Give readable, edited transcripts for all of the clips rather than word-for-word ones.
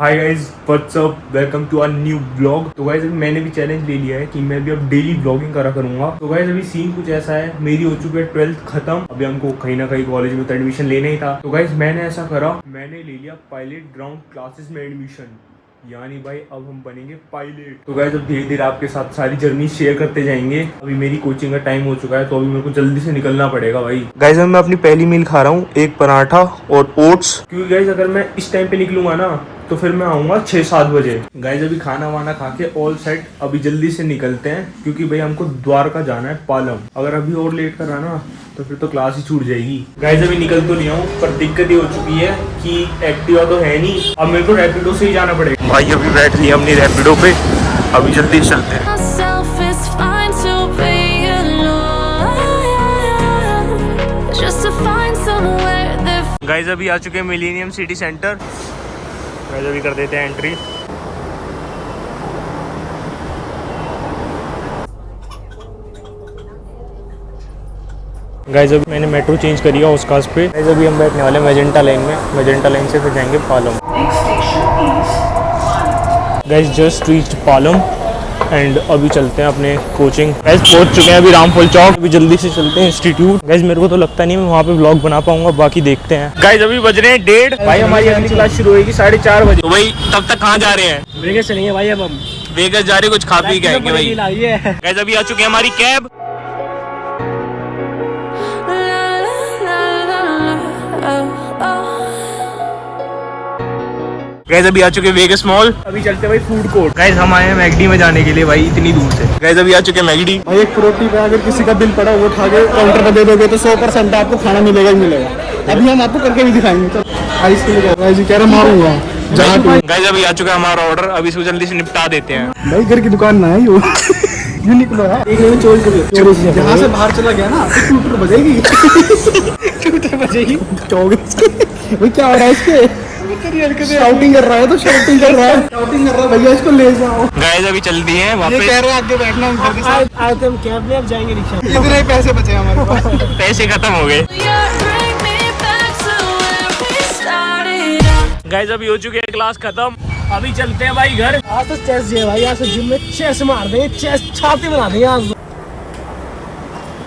Hi guys, what's up, welcome to a new blog. तो guys अभी मैंने भी चैलेंज ले लिया है कि मैं भी अब डेली ब्लॉगिंग करा करूंगा। तो गाइस अभी सीन कुछ ऐसा है, मेरी हो चुकी है 12th खत्म। अभी हमको कहीं ना कहीं कॉलेज में तो एडमिशन लेना ही था। तो गाइस मैंने ऐसा करा, मैंने ले लिया पायलट ग्राउंड क्लासेस में एडमिशन। यानी भाई अब हम बनेंगे पायलट। तो गाइस अब धीरे धीरे आपके साथ सारी जर्नी शेयर करते जाएंगे। अभी मेरी कोचिंग का टाइम हो चुका है, तो अभी मेरे को जल्दी से निकलना पड़ेगा भाई। गाइस मैं अपनी पहली मील खा रहा हूँ, एक पराठा और ओट्स, क्योंकि गाइस अगर मैं इस टाइम पे निकलूंगा ना तो फिर मैं आऊँगा 6-7 बजे। गाइस अभी खाना वाना खा के ऑल सेट, अभी जल्दी से निकलते हैं क्योंकि भाई हमको द्वारका जाना है पालम। अगर अभी और लेट कर रहा ना तो फिर तो क्लास ही छूट जाएगी। गाइस अभी निकल तो लिया हूँ, पर दिक्कत ये हो चुकी है कि एक्टिवा तो है नहीं, अब मेरे को रैपिडो से ही जाना पड़ेगा। भाई अभी बैठ लिया हमने रैपिडो पे, अभी जल्दी से चलते हैं। गाइस अभी आ चुके हैं मिलेनियम सिटी सेंटर। गाइस अभी कर देते हैं एंट्री। गाइस अभी मैंने मेट्रो चेंज करी है उसकास पे। गाइस अभी हम बैठने वाले मेजेंटा लाइन में, मेजेंटा लाइन से फिर जाएंगे Palam. Guys just reached Palam and अभी चलते हैं अपने कोचिंग। गाइस पहुंच चुके हैं अभी रामफल चौक, अभी जल्दी से चलते हैं इंस्टीट्यूट। गाइस मेरे को तो लगता नहीं मैं वहाँ पे व्लॉग बना पाऊंगा, बाकी देखते हैं। गाइस अभी बज रहे हैं 1:30। भाई हमारी अगली क्लास शुरू होगी 4:30 बजे। तो भाई तब तक कहाँ जा रहे हैं? वेगस चलेंगे भाई। अब हम वेगस जा रहे हैं, कुछ खा पी के आएंगे भाई। गाइस अभी आ चुके हैं हमारी कैब। गाइस अभी आ चुके हैं वेगस मॉल, अभी चलते हैं भाई फूड कोर्ट। गाइस हम आए हैं मैगडी में जाने के लिए भाई, इतनी दूर से। गाइस अभी आ चुके हैं मैगडी। भाई एक प्रोटी पे अगर किसी का बिल पड़ा वो उठा के काउंटर पे दे दोगे तो 100% आपको खाना मिलेगा ही मिलेगा। अभी हम आपको करके भी दिखाएंगे। तो आइस के लिए भाई जी कह रहा मारूंगा जहाँ। गाइस अभी आ चुका है हमारा ऑर्डर, अभी इसको जल्दी से निपटा देते हैं। भाई घर की दुकान ना है यो ये निकलो यार। एक मिनट चोरी करिए, जहाँ से बाहर चला गया ना तो टूटर बजेगी टूटर बजेगी। भाई क्या हो रहा है इसके? शाउटिंग कर रहा है, तो शाउटिंग कर रहा है भैया इसको ले जाओ। गाइस अभी चल दिए हैं वापस। ये कह रहे हैं आगे बैठना हम घर के साथ। आज हम कैब में, अब जाएंगे रिक्शा। इतने ही पैसे बचे हमारे पास पैसे खत्म हो गए। गाइस अभी हो चुकी है क्लास खत्म, अभी चलते हैं भाई घर। आज तो चेस है भाई, आज तो जिम में चेस मार देंगे, चेस छाती बना देंगे आज।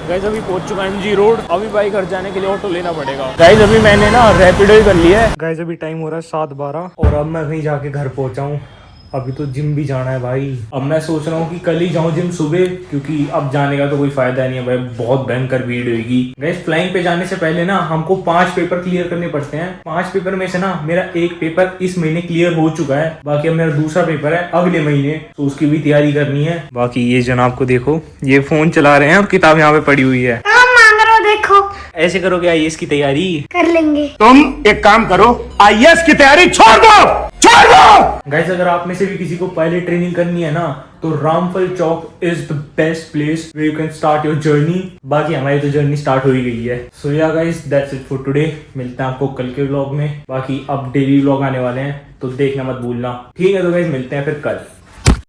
गाइस अभी पहुंच चुका है MG रोड, अभी भाई घर जाने के लिए ऑटो लेना पड़ेगा। गाइस अभी मैंने ना रैपिडो ही कर लिया है। गाइस अभी टाइम हो रहा है 7:12 और अब मैं कहीं जाके घर पहुंचा हूँ। अभी तो जिम भी जाना है भाई। अब मैं सोच रहा हूँ कि कल ही जाऊँ जिम सुबह, क्योंकि अब जाने का तो कोई फायदा नहीं है भाई, बहुत भयंकर भीड़ होगी। गाइस फ्लाइंग पे जाने से पहले ना हमको 5 पेपर क्लियर करने पड़ते हैं। 5 पेपर में से ना मेरा एक पेपर इस महीने क्लियर हो चुका है, बाकी अब मेरा दूसरा पेपर है अगले महीने, तो उसकी भी तैयारी करनी है। बाकी ये जनाब को देखो, ये फोन चला रहे हैं और किताब यहाँ पे पड़ी हुई है। देखो ऐसे करोगे IAS की तैयारी? कर लेंगे। तुम एक काम करो, IAS की तैयारी छोड़ दो। गाइस अगर आप में से भी किसी को पायलट ट्रेनिंग करनी है ना तो Ramphal Chowk is the best place where you can start your journey. बाकी हमारी तो जर्नी स्टार्ट हो ही गई है। सो या guys that's it for today. मिलते हैं आपको कल के व्लॉग में। बाकी अब डेली व्लॉग आने वाले हैं तो देखना मत भूलना, ठीक है? तो गाइस मिलते हैं फिर कल।